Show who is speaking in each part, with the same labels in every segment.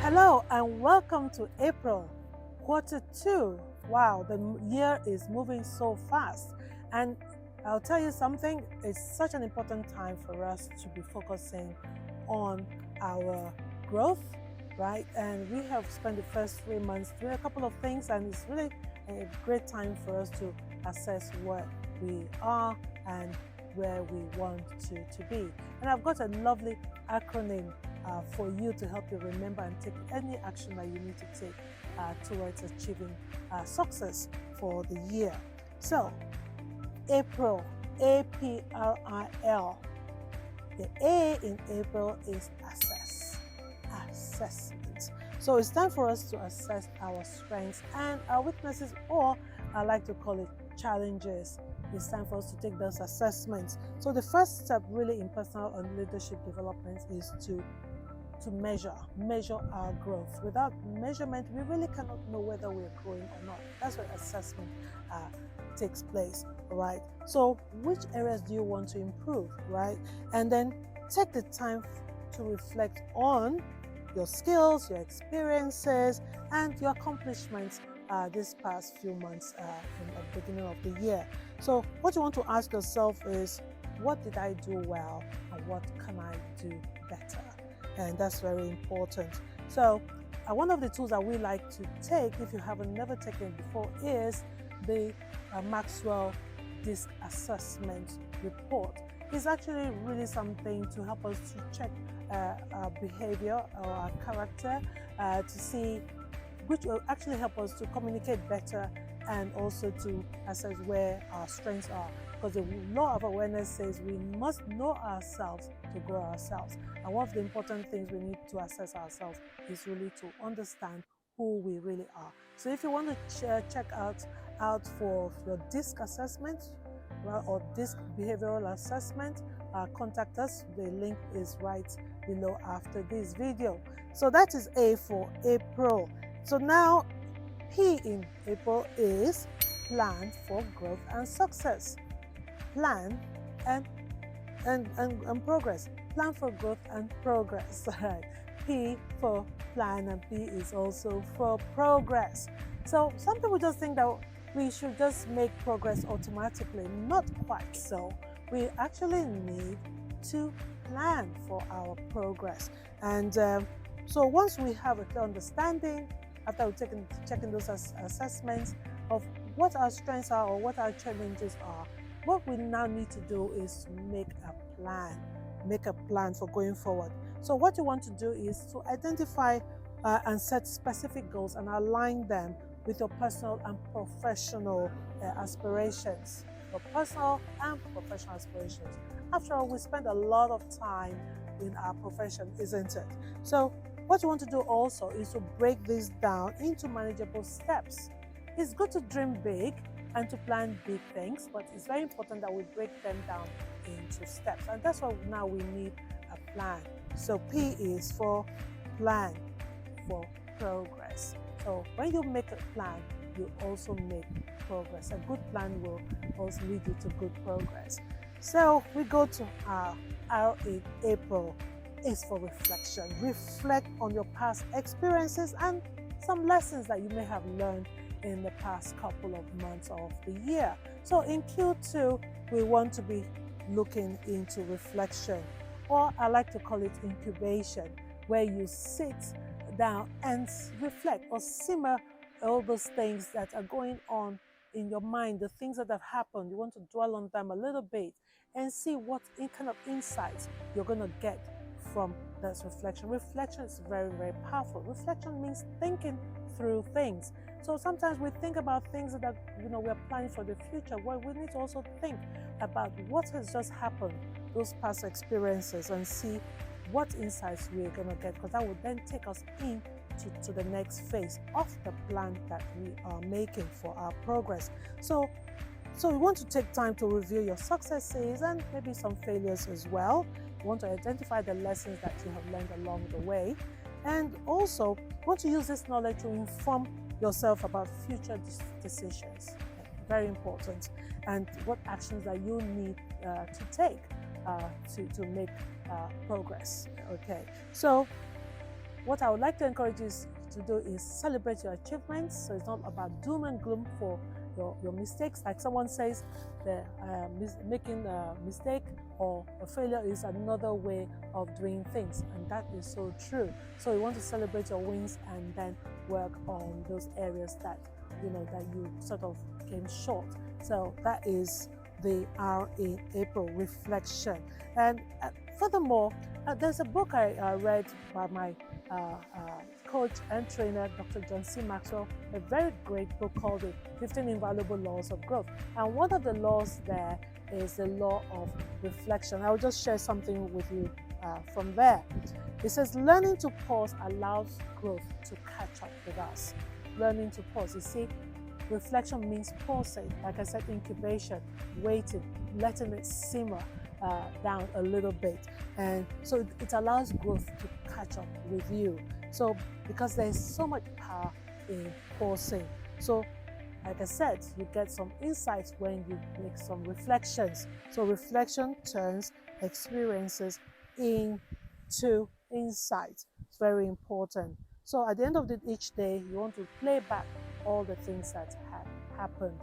Speaker 1: Hello and welcome to April, quarter two. Wow, the year is moving so fast. And I'll tell you something, it's such an important time for us to be focusing on our growth, right? And we have spent the first 3 months doing a couple of things, and it's really a great time for us to assess what we are and where we want to be. And I've got a lovely acronym for you to help you remember and take any action that you need to take towards achieving success for the year. So, April, APRIL. The A in April is assessment. So it's time for us to assess our strengths and our weaknesses, or I like to call it challenges. It's time for us to take those assessments. So the first step really in personal and leadership development is to measure our growth. Without measurement, we really cannot know whether we're growing or not. That's where assessment takes place, right? So which areas do you want to improve, right? And then take the time to reflect on your skills, your experiences, and your accomplishments this past few months in the beginning of the year. So what you want to ask yourself is, what did I do well and what can I do better? And that's very important. So one of the tools that we like to take, if you haven't never taken it before, is the Maxwell Disc Assessment Report. It's actually really something to help us to check our behavior or our character to see, which will actually help us to communicate better and also to assess where our strengths are. Because the law of awareness says we must know ourselves to grow ourselves. And one of the important things we need to assess ourselves is really to understand who we really are. So if you want to check out for your DISC assessment, or DISC behavioral assessment, contact us. The link is right below after this video. So that is A for April. So now P in April is plan for growth and success. Plan and progress. Plan for growth and progress. Right. P for plan and P is also for progress. So some people just think that we should just make progress automatically. Not quite so. We actually need to plan for our progress. And so once we have a clear understanding, after we've checking those assessments of what our strengths are or what our challenges are, what we now need to do is to make a plan for going forward. So what you want to do is to identify and set specific goals and align them with your personal and professional aspirations. Your personal and professional aspirations. After all, we spend a lot of time in our profession, isn't it? So what you want to do also is to break this down into manageable steps. It's good to dream big and to plan big things, but it's very important that we break them down into steps. And that's why now we need a plan. So P is for plan for progress. So when you make a plan, you also make progress. A good plan will also lead you to good progress. So we go to our R in April is for reflection. Reflect on your past experiences and some lessons that you may have learned in the past couple of months of the year. So in Q2, we want to be looking into reflection, or I like to call it incubation, where you sit down and reflect or simmer all those things that are going on in your mind, the things that have happened. You want to dwell on them a little bit and see what kind of insights you're going to get from this reflection. Reflection is very, very powerful. Reflection means thinking through things. So sometimes we think about things that we're planning for the future. Well, we need to also think about what has just happened, those past experiences, and see what insights we're going to get, because that would then take us to the next phase of the plan that we are making for our progress. So we want to take time to review your successes and maybe some failures as well. You want to identify the lessons that you have learned along the way, and also want to use this knowledge to inform yourself about future decisions. Very important. And what actions that you need to take to make progress. Okay, so what I would like to encourage you to do is celebrate your achievements. So it's not about doom and gloom for your mistakes. Like someone says, making a mistake or a failure is another way of doing things, and that is so true. So you want to celebrate your wins and then work on those areas that you sort of came short. So that is the R in April, reflection. And furthermore, there's a book I read by my coach and trainer, Dr. John C. Maxwell, a very great book called The 15 Invaluable Laws of Growth. And one of the laws there is the law of reflection. I will just share something with you from there. It says, learning to pause allows growth to catch up with us. Learning to pause. You see, reflection means pausing, like I said, incubation, waiting, letting it simmer down a little bit. And so it allows growth to catch up with you. So because there's so much power in pausing. So like I said, you get some insights when you make some reflections. So reflection turns experiences into insights. It's very important. So at the end of each day, you want to play back all the things that have happened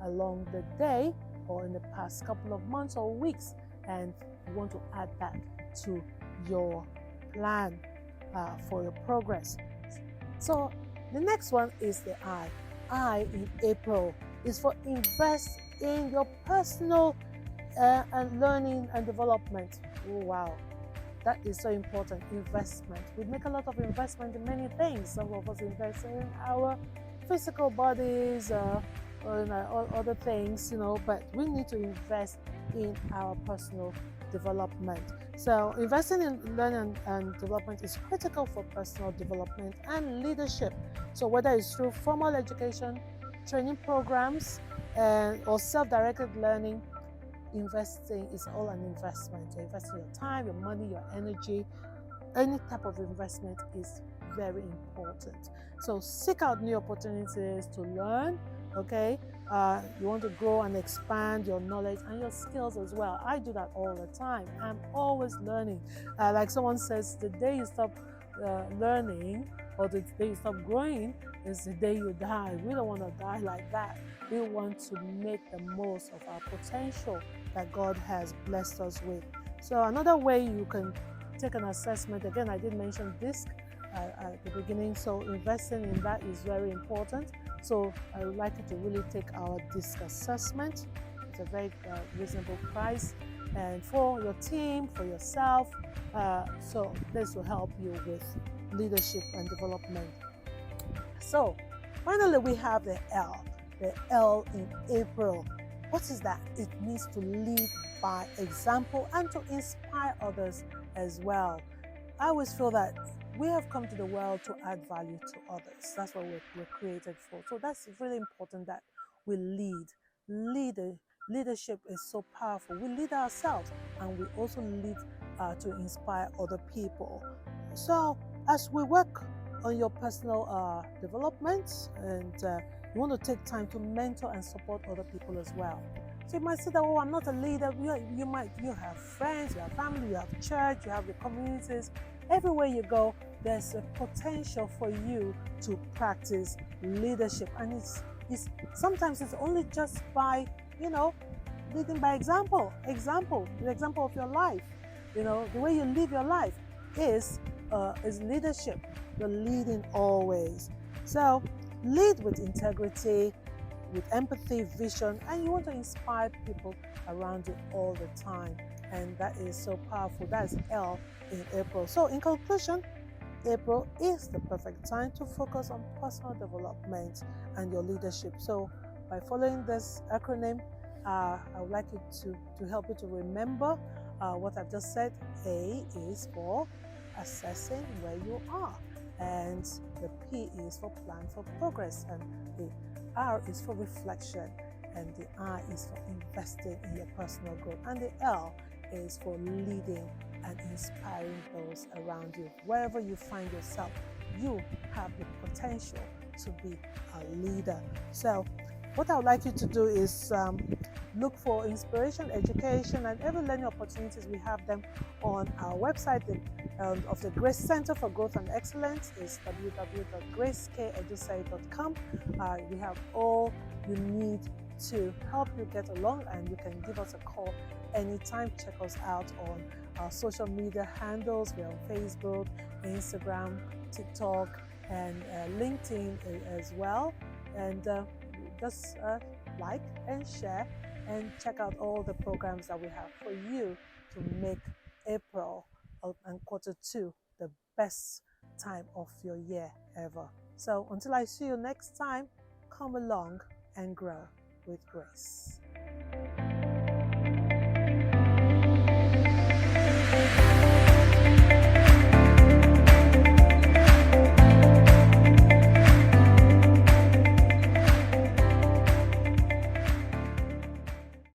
Speaker 1: along the day or in the past couple of months or weeks, and you want to add that to your plan for your progress. So the next one is the I. I in April is for invest in your personal and learning and development. Oh, wow. That is so important, investment. We make a lot of investment in many things. Some of us invest in our physical bodies or in other things, but we need to invest in our personal development. So investing in learning and development is critical for personal development and leadership. So whether it's through formal education, training programs, or self-directed learning, investing is all an investment. You're investing your time, your money, your energy. Any type of investment is very important. So seek out new opportunities to learn, okay? You want to grow and expand your knowledge and your skills as well. I do that all the time. I'm always learning. Like someone says, the day you stop learning or the day you stop growing is the day you die. We don't want to die like that. We want to make the most of our potential that God has blessed us with. So another way you can take an assessment, again, I did mention DISC at the beginning, so investing in that is very important. So I would like you to really take our DISC assessment. It's a very reasonable price, and for your team, for yourself, so this will help you with leadership and development. So finally, we have the L in April. What is that? It means to lead by example and to inspire others as well. I always feel that we have come to the world to add value to others. That's what we're created for. So that's really important that we lead. Leadership is so powerful. We lead ourselves and we also lead to inspire other people. So as we work on your personal development, and you want to take time to mentor and support other people as well. So you might say that, oh, I'm not a leader. You have friends, you have family, you have church, you have the communities. Everywhere you go, there's a potential for you to practice leadership. And it's sometimes it's only just by, leading by example. The example of your life. The way you live your life is leadership. You're leading always. So lead with integrity, with empathy, vision, and you want to inspire people around you all the time. And that is so powerful. That is L in April. So in conclusion, April is the perfect time to focus on personal development and your leadership. So by following this acronym, I would like you to help you to remember what I've just said. A is for assessing where you are, and the P is for plan for progress, and the R is for reflection, and the I is for investing in your personal growth, and the L is for leading and inspiring those around you. Wherever you find yourself, you have the potential to be a leader. So what I would like you to do is look for inspiration, education, and every learning opportunities. We have them on our website of the Grace Center for Growth and Excellence is www.gracekedusai.com. We have all you need to help you get along, and you can give us a call anytime. Check us out on our social media handles. We're on Facebook, Instagram, TikTok, and LinkedIn as well. And just like and share and check out all the programs that we have for you to make April and Q2 the best time of your year ever. So until I see you next time, come along and grow with grace.